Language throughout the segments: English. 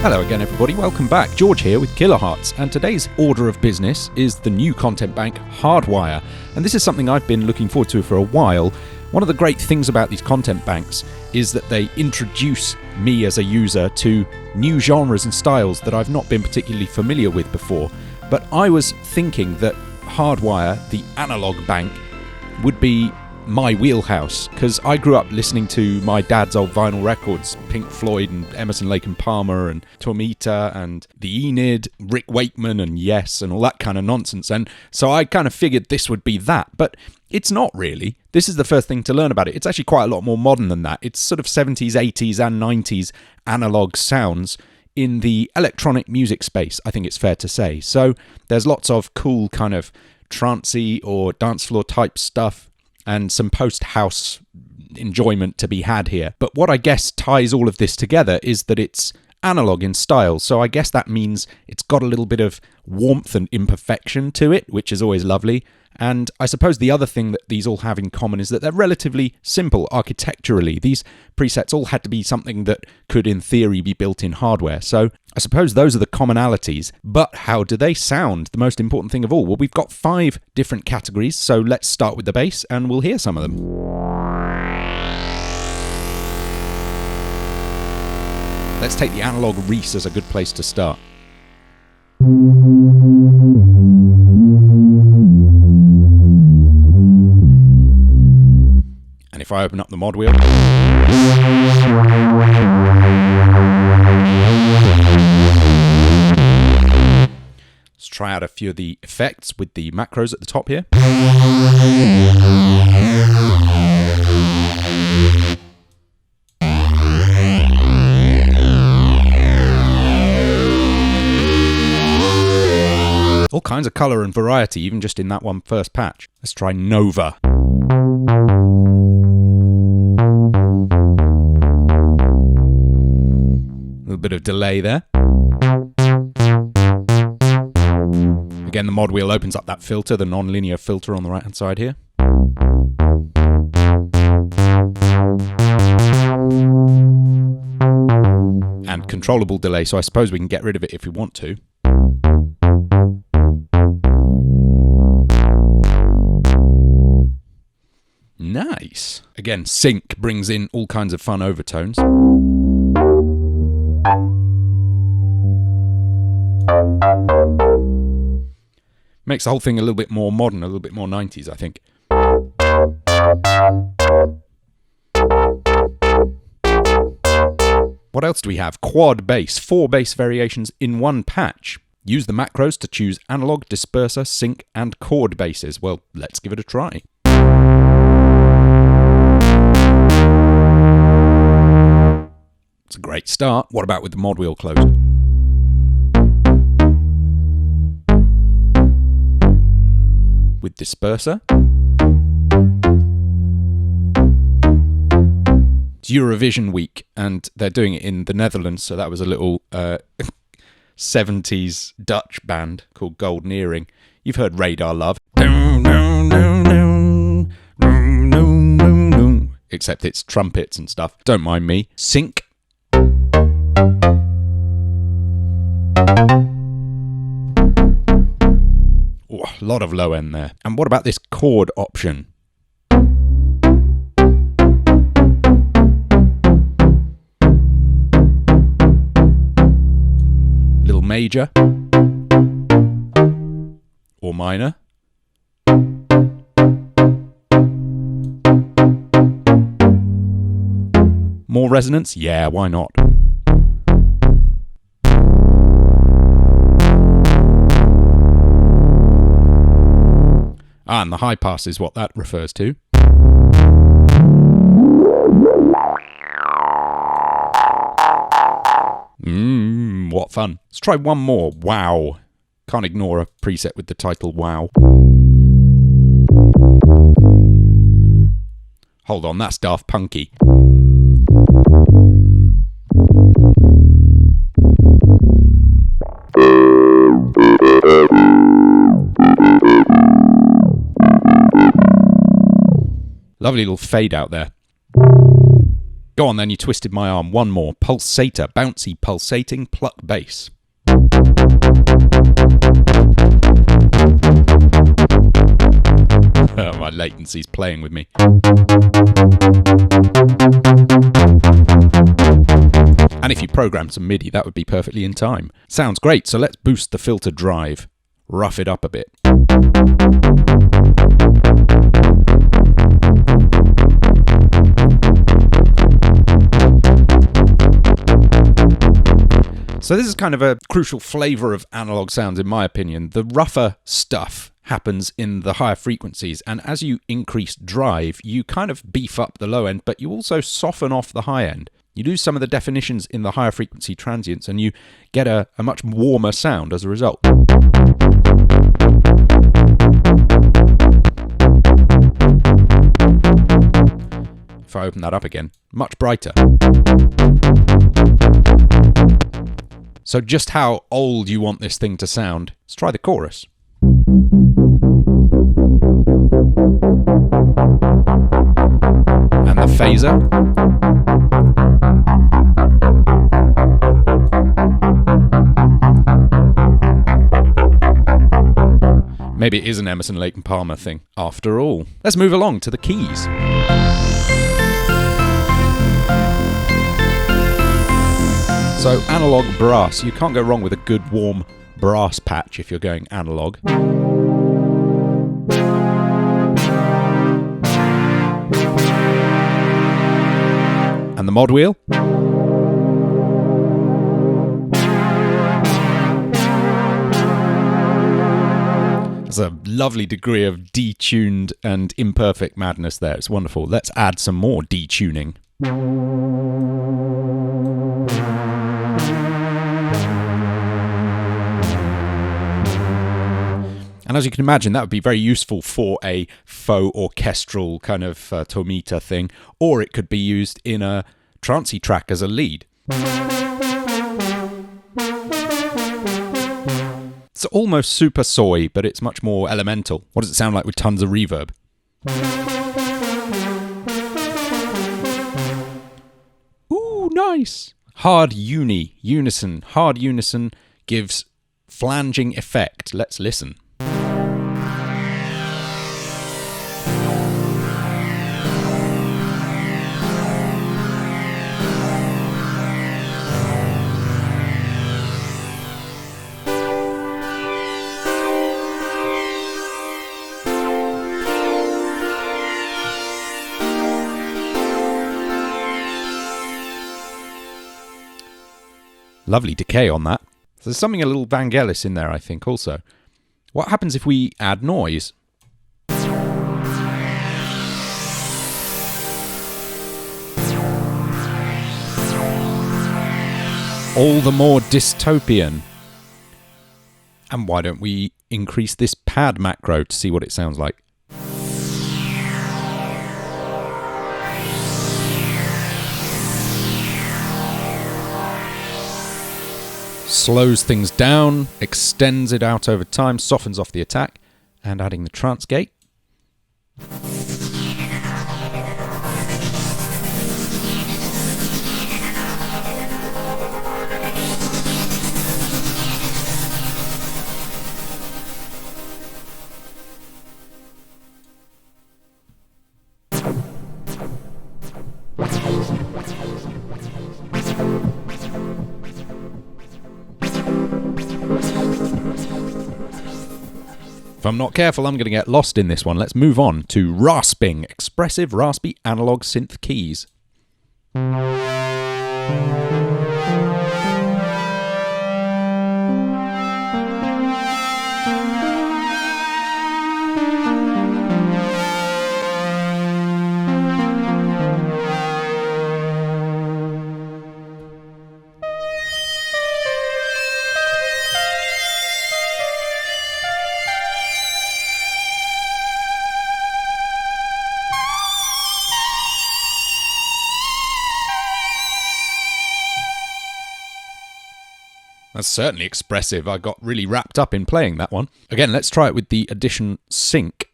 Hello again everybody, welcome back. George here with Kilohearts, and today's order of business is the new content bank Hardwire. And this is something I've been looking forward to for a while. One of the great things about these content banks is that they introduce me as a user to new genres and styles that I've not been particularly familiar with before. But I was thinking that Hardwire, the analog bank, would be my wheelhouse, because I grew up listening to my dad's old vinyl records, Pink Floyd and Emerson, Lake and Palmer and Tormenta and the Enid, Rick Wakeman and Yes and all that kind of nonsense, and so I kind of figured this would be that, but it's not really. This is the first thing to learn about it. It's actually quite a lot more modern than that. It's sort of 70s, 80s and 90s analog sounds in the electronic music space, I think it's fair to say. So there's lots of cool kind of trancey or dance floor type stuff and some post-house enjoyment to be had here. But what I guess ties all of this together is that it's analog in style, so I guess that means it's got a little bit of warmth and imperfection to it, which is always lovely. And I suppose the other thing that these all have in common is that they're relatively simple architecturally. These presets all had to be something that could, in theory, be built in hardware. So I suppose those are the commonalities. But how do they sound? The most important thing of all. Well, we've got 5 different categories, so let's start with the bass and we'll hear some of them. Let's take the analog Reese as a good place to start. And if I open up the mod wheel, let's try out a few of the effects with the macros at the top here. All kinds of colour and variety, even just in that one first patch. Let's try Nova. A little bit of delay there. Again, the mod wheel opens up that filter, the non-linear filter on the right hand side here. And controllable delay, so I suppose we can get rid of it if we want to. Nice. Again, sync brings in all kinds of fun overtones. Makes the whole thing a little bit more modern, a little bit more 90s, I think. What else do we have? Quad bass. 4 bass variations in one patch. Use the macros to choose analog, disperser, sync, and chord basses. Well, let's give it a try. It's a great start. What about with the mod wheel closed? With disperser. It's Eurovision week, and they're doing it in the Netherlands, so that was a little 70s Dutch band called Golden Earring. You've heard Radar Love. Except it's trumpets and stuff. Don't mind me. Sync. Oh, a lot of low end there. And what about this chord option? Little major. Or minor. More resonance? Yeah, why not? Ah, and the high pass is what that refers to. What fun. Let's try one more. Wow. Can't ignore a preset with the title Wow. Hold on, that's Daft Punky. Lovely little fade out there. Go on then, you twisted my arm. One more. Pulsator. Bouncy, pulsating, pluck bass. My latency's playing with me. And if you program some MIDI, that would be perfectly in time. Sounds great, so let's boost the filter drive. Rough it up a bit. So this is kind of a crucial flavour of analog sounds, in my opinion. The rougher stuff happens in the higher frequencies, and as you increase drive, you kind of beef up the low end, but you also soften off the high end. You lose some of the definitions in the higher frequency transients, and you get a much warmer sound as a result. If I open that up again, much brighter. So just how old you want this thing to sound, let's try the chorus. And the phaser. Maybe it is an Emerson, Lake and Palmer thing after all. Let's move along to the keys. So analog brass, you can't go wrong with a good warm brass patch if you're going analog. And the mod wheel. There's a lovely degree of detuned and imperfect madness there. It's wonderful. Let's add some more detuning. And as you can imagine, that would be very useful for a faux orchestral kind of tomita thing, or it could be used in a trancey track as a lead. It's almost super soy, but it's much more elemental. What does it sound like with tons of reverb? Ooh, nice! Hard unison. Hard unison gives flanging effect. Let's listen. Lovely decay on that. So there's something a little Vangelis in there, I think, also. What happens if we add noise? All the more dystopian. And why don't we increase this pad macro to see what it sounds like? Slows things down, extends it out over time, softens off the attack, and adding the trance gate. If I'm not careful, I'm going to get lost in this one. Let's move on to rasping, expressive, raspy, analog synth keys. That's certainly expressive. I got really wrapped up in playing that one. Again, let's try it with the Addition sync.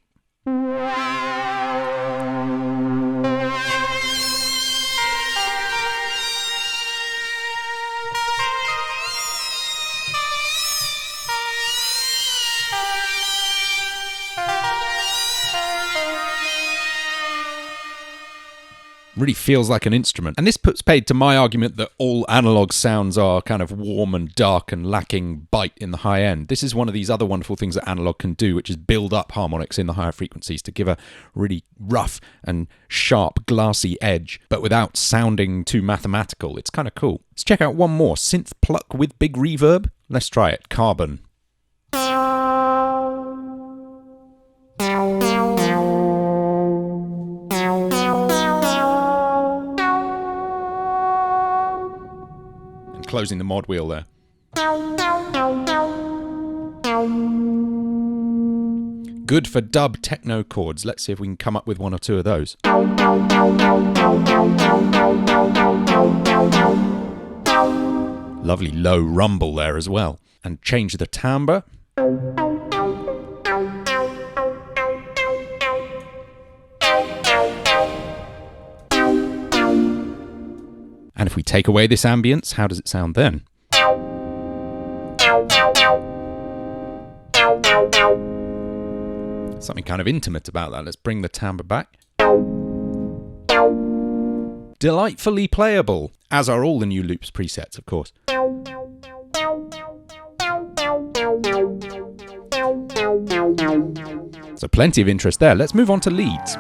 Really feels like an instrument. And this puts paid to my argument that all analog sounds are kind of warm and dark and lacking bite in the high end. This is one of these other wonderful things that analog can do, which is build up harmonics in the higher frequencies to give a really rough and sharp, glassy edge, but without sounding too mathematical. It's kind of cool. Let's check out one more. Synth pluck with big reverb. Let's try it. Carbon. Closing the mod wheel there. Good for dub techno chords. Let's see if we can come up with one or two of those. Lovely low rumble there as well. And change the timbre. And if we take away this ambience, how does it sound then? Something kind of intimate about that. Let's bring the timbre back. Delightfully playable, as are all the new loops presets, of course. So plenty of interest there. Let's move on to leads.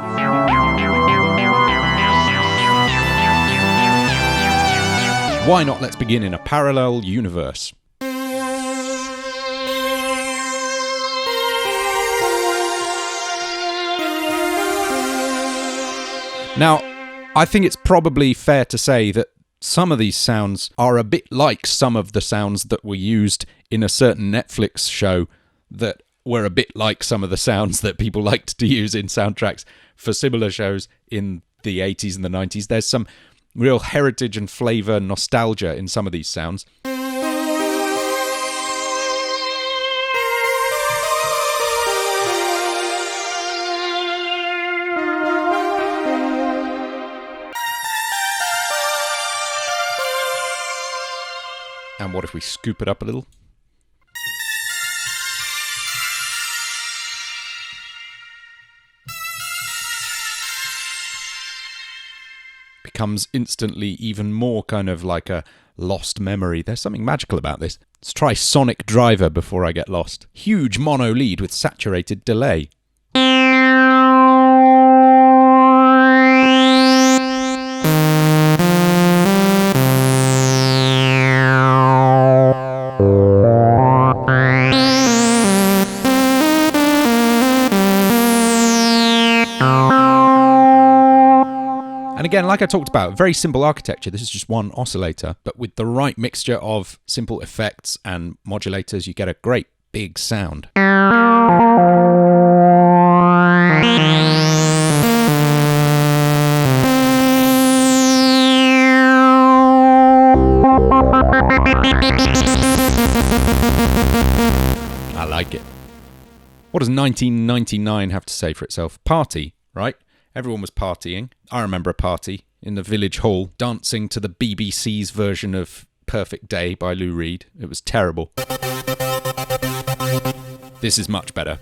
Why not? Let's begin in a parallel universe. Now, I think it's probably fair to say that some of these sounds are a bit like some of the sounds that were used in a certain Netflix show that were a bit like some of the sounds that people liked to use in soundtracks for similar shows in the 80s and the 90s. There's some real heritage and flavour nostalgia in some of these sounds. And what if we scoop it up a little? Becomes instantly even more kind of like a lost memory. There's something magical about this. Let's try Sonic Driver before I get lost. Huge mono lead with saturated delay. And again, like I talked about, very simple architecture. This is just one oscillator, but with the right mixture of simple effects and modulators, you get a great big sound. I like it. What does 1999 have to say for itself? Party, right? Everyone was partying. I remember a party in the village hall, dancing to the BBC's version of Perfect Day by Lou Reed. It was terrible. This is much better.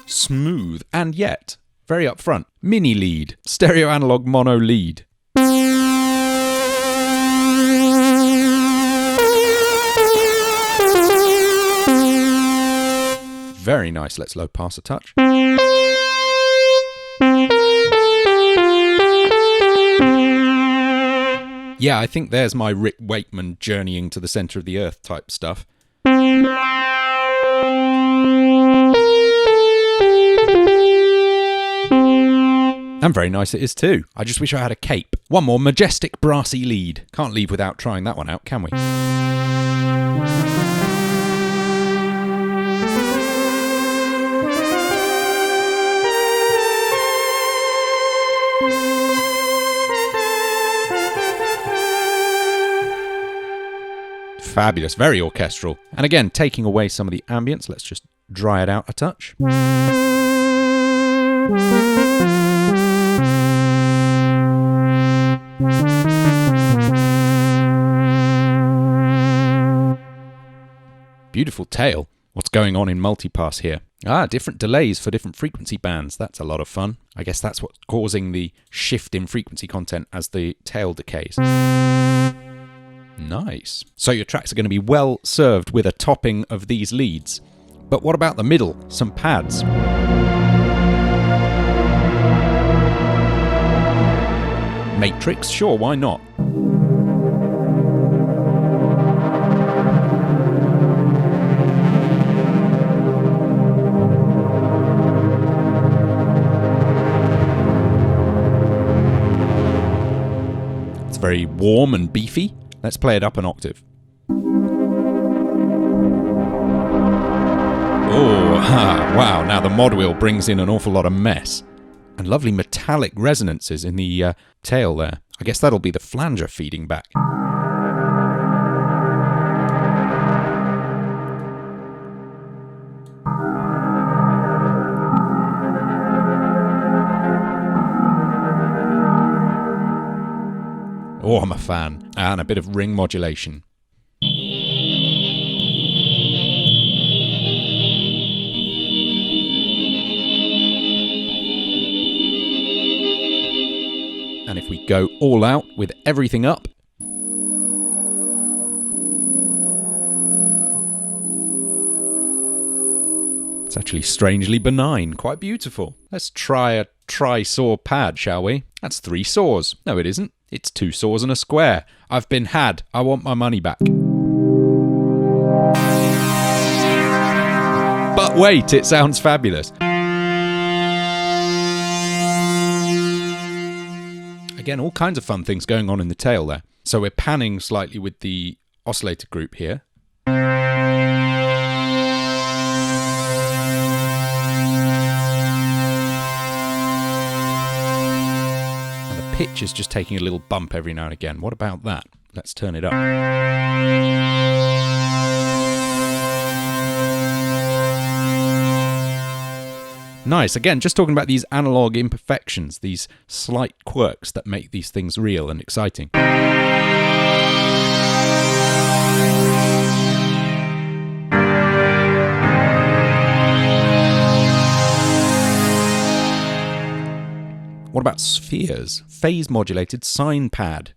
Smooth, and yet very upfront. Mini lead. Stereo analog mono lead. Very nice. Let's low pass a touch. Yeah, I think there's my Rick Wakeman journeying to the centre of the earth type stuff. And very nice it is too. I just wish I had a cape. One more majestic brassy lead. Can't leave without trying that one out, can we? Fabulous, very orchestral. And again, taking away some of the ambience, let's just dry it out a touch. Beautiful tail. What's going on in multipass here? Ah, different delays for different frequency bands. That's a lot of fun. I guess that's what's causing the shift in frequency content as the tail decays. Nice. So your tracks are going to be well served with a topping of these leads. But what about the middle? Some pads. Matrix? Sure, why not? It's very warm and beefy. Let's play it up an octave. Oh, wow, now the mod wheel brings in an awful lot of mess. And lovely metallic resonances in the tail there. I guess that'll be the flanger feeding back. Oh, I'm a fan. And a bit of ring modulation. And if we go all out with everything up, it's actually strangely benign, quite beautiful. Let's try a tri-saw pad, shall we? That's 3 saws. No, it isn't. It's 2 saws and a square. I've been had. I want my money back. But wait, it sounds fabulous. Again, all kinds of fun things going on in the tail there. So we're panning slightly with the oscillator group here. And the pitch is just taking a little bump every now and again. What about that? Let's turn it up. Nice. Again, just talking about these analog imperfections, these slight quirks that make these things real and exciting. What about spheres? Phase modulated sine pad.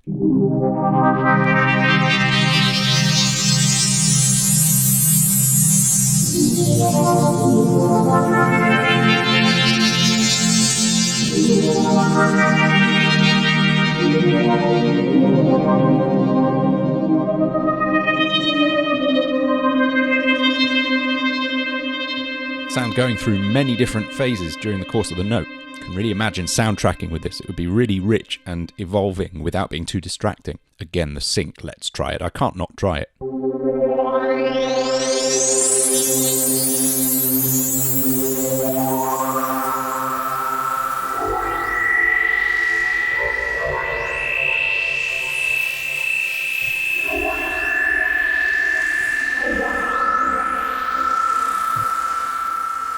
Sound going through many different phases during the course of the note. You can really imagine soundtracking with this. It would be really rich and evolving without being too distracting. Again, the sync, let's try it. I can't not try it.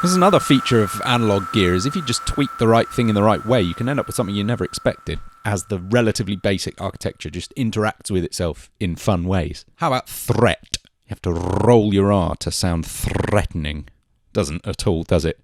This is another feature of analog gear, is if you just tweak the right thing in the right way, you can end up with something you never expected, as the relatively basic architecture just interacts with itself in fun ways. How about threat? You have to roll your R to sound threatening. Doesn't at all, does it?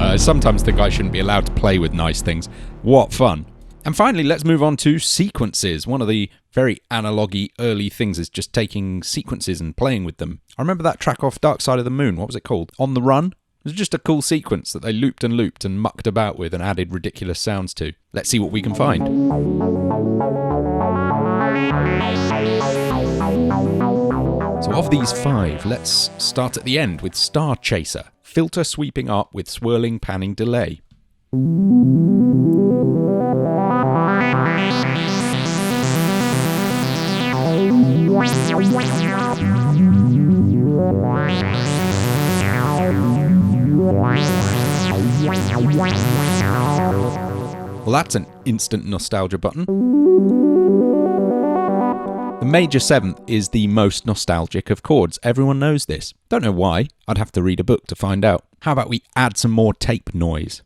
I sometimes think I shouldn't be allowed to play with nice things. What fun. And finally, let's move on to sequences. One of the very analogy early things is just taking sequences and playing with them. I remember that track off Dark Side of the Moon. What was it called? On the Run? It was just a cool sequence that they looped and mucked about with and added ridiculous sounds to. Let's see what we can find. So of these 5, let's start at the end with Star Chaser. Filter sweeping up with swirling panning delay. Well, that's an instant nostalgia button. The major 7th is the most nostalgic of chords. Everyone knows this. Don't know why. I'd have to read a book to find out. How about we add some more tape noise?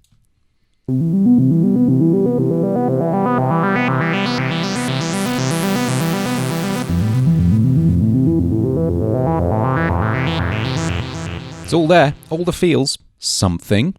It's all there, all the feels. Something.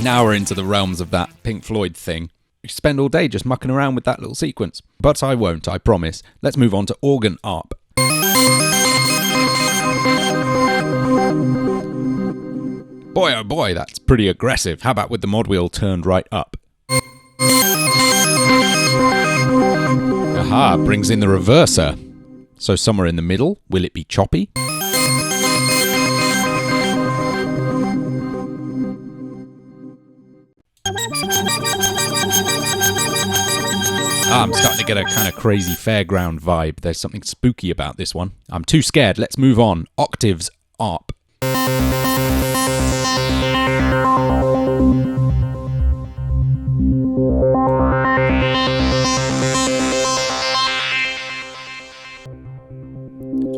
Now we're into the realms of that Pink Floyd thing. We spend all day just mucking around with that little sequence. But I won't, I promise. Let's move on to organ ARP. Boy oh boy, that's pretty aggressive. How about with the mod wheel turned right up? Aha, brings in the reverser. So somewhere in the middle, will it be choppy? I'm starting to get a kind of crazy fairground vibe. There's something spooky about this one. I'm too scared. Let's move on. Octaves ARP.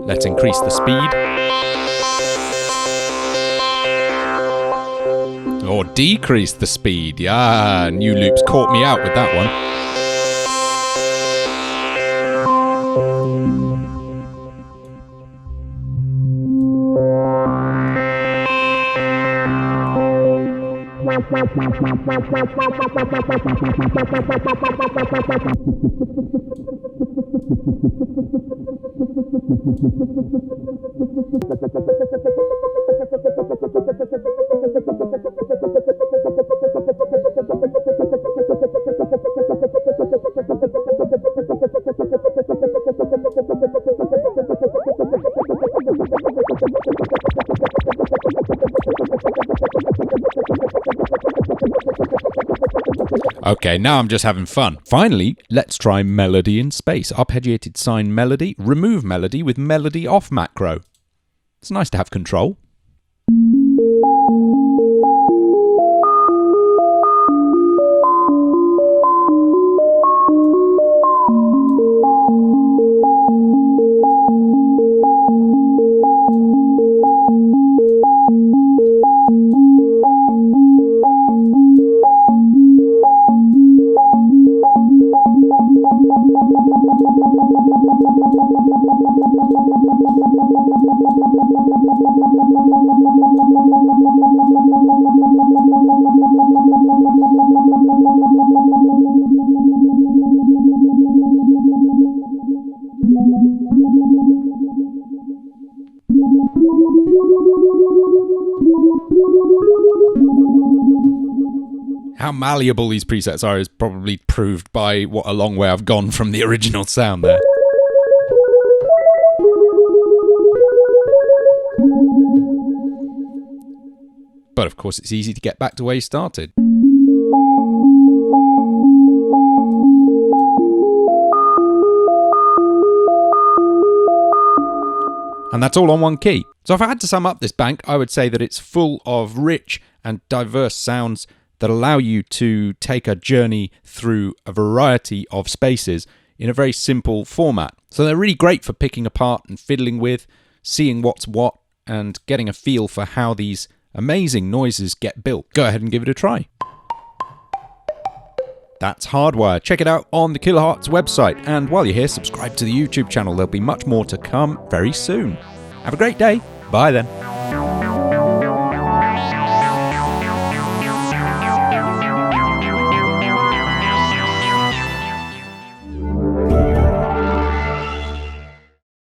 Let's increase the speed. Or decrease the speed. Yeah, New Loops caught me out with that one. Okay, now I'm just having fun. Finally, let's try melody in space. Arpeggiated sine melody. Remove melody with melody off macro. It's nice to have control. How malleable these presets are is probably proved by what a long way I've gone from the original sound there. But of course it's easy to get back to where you started. And that's all on one key. So if I had to sum up this bank, I would say that it's full of rich and diverse sounds that allow you to take a journey through a variety of spaces in a very simple format. So they're really great for picking apart and fiddling with, seeing what's what, and getting a feel for how these amazing noises get built. Go ahead and give it a try. That's Hardwire. Check it out on the Kilohearts website. And while you're here, subscribe to the YouTube channel. There'll be much more to come very soon. Have a great day. Bye then.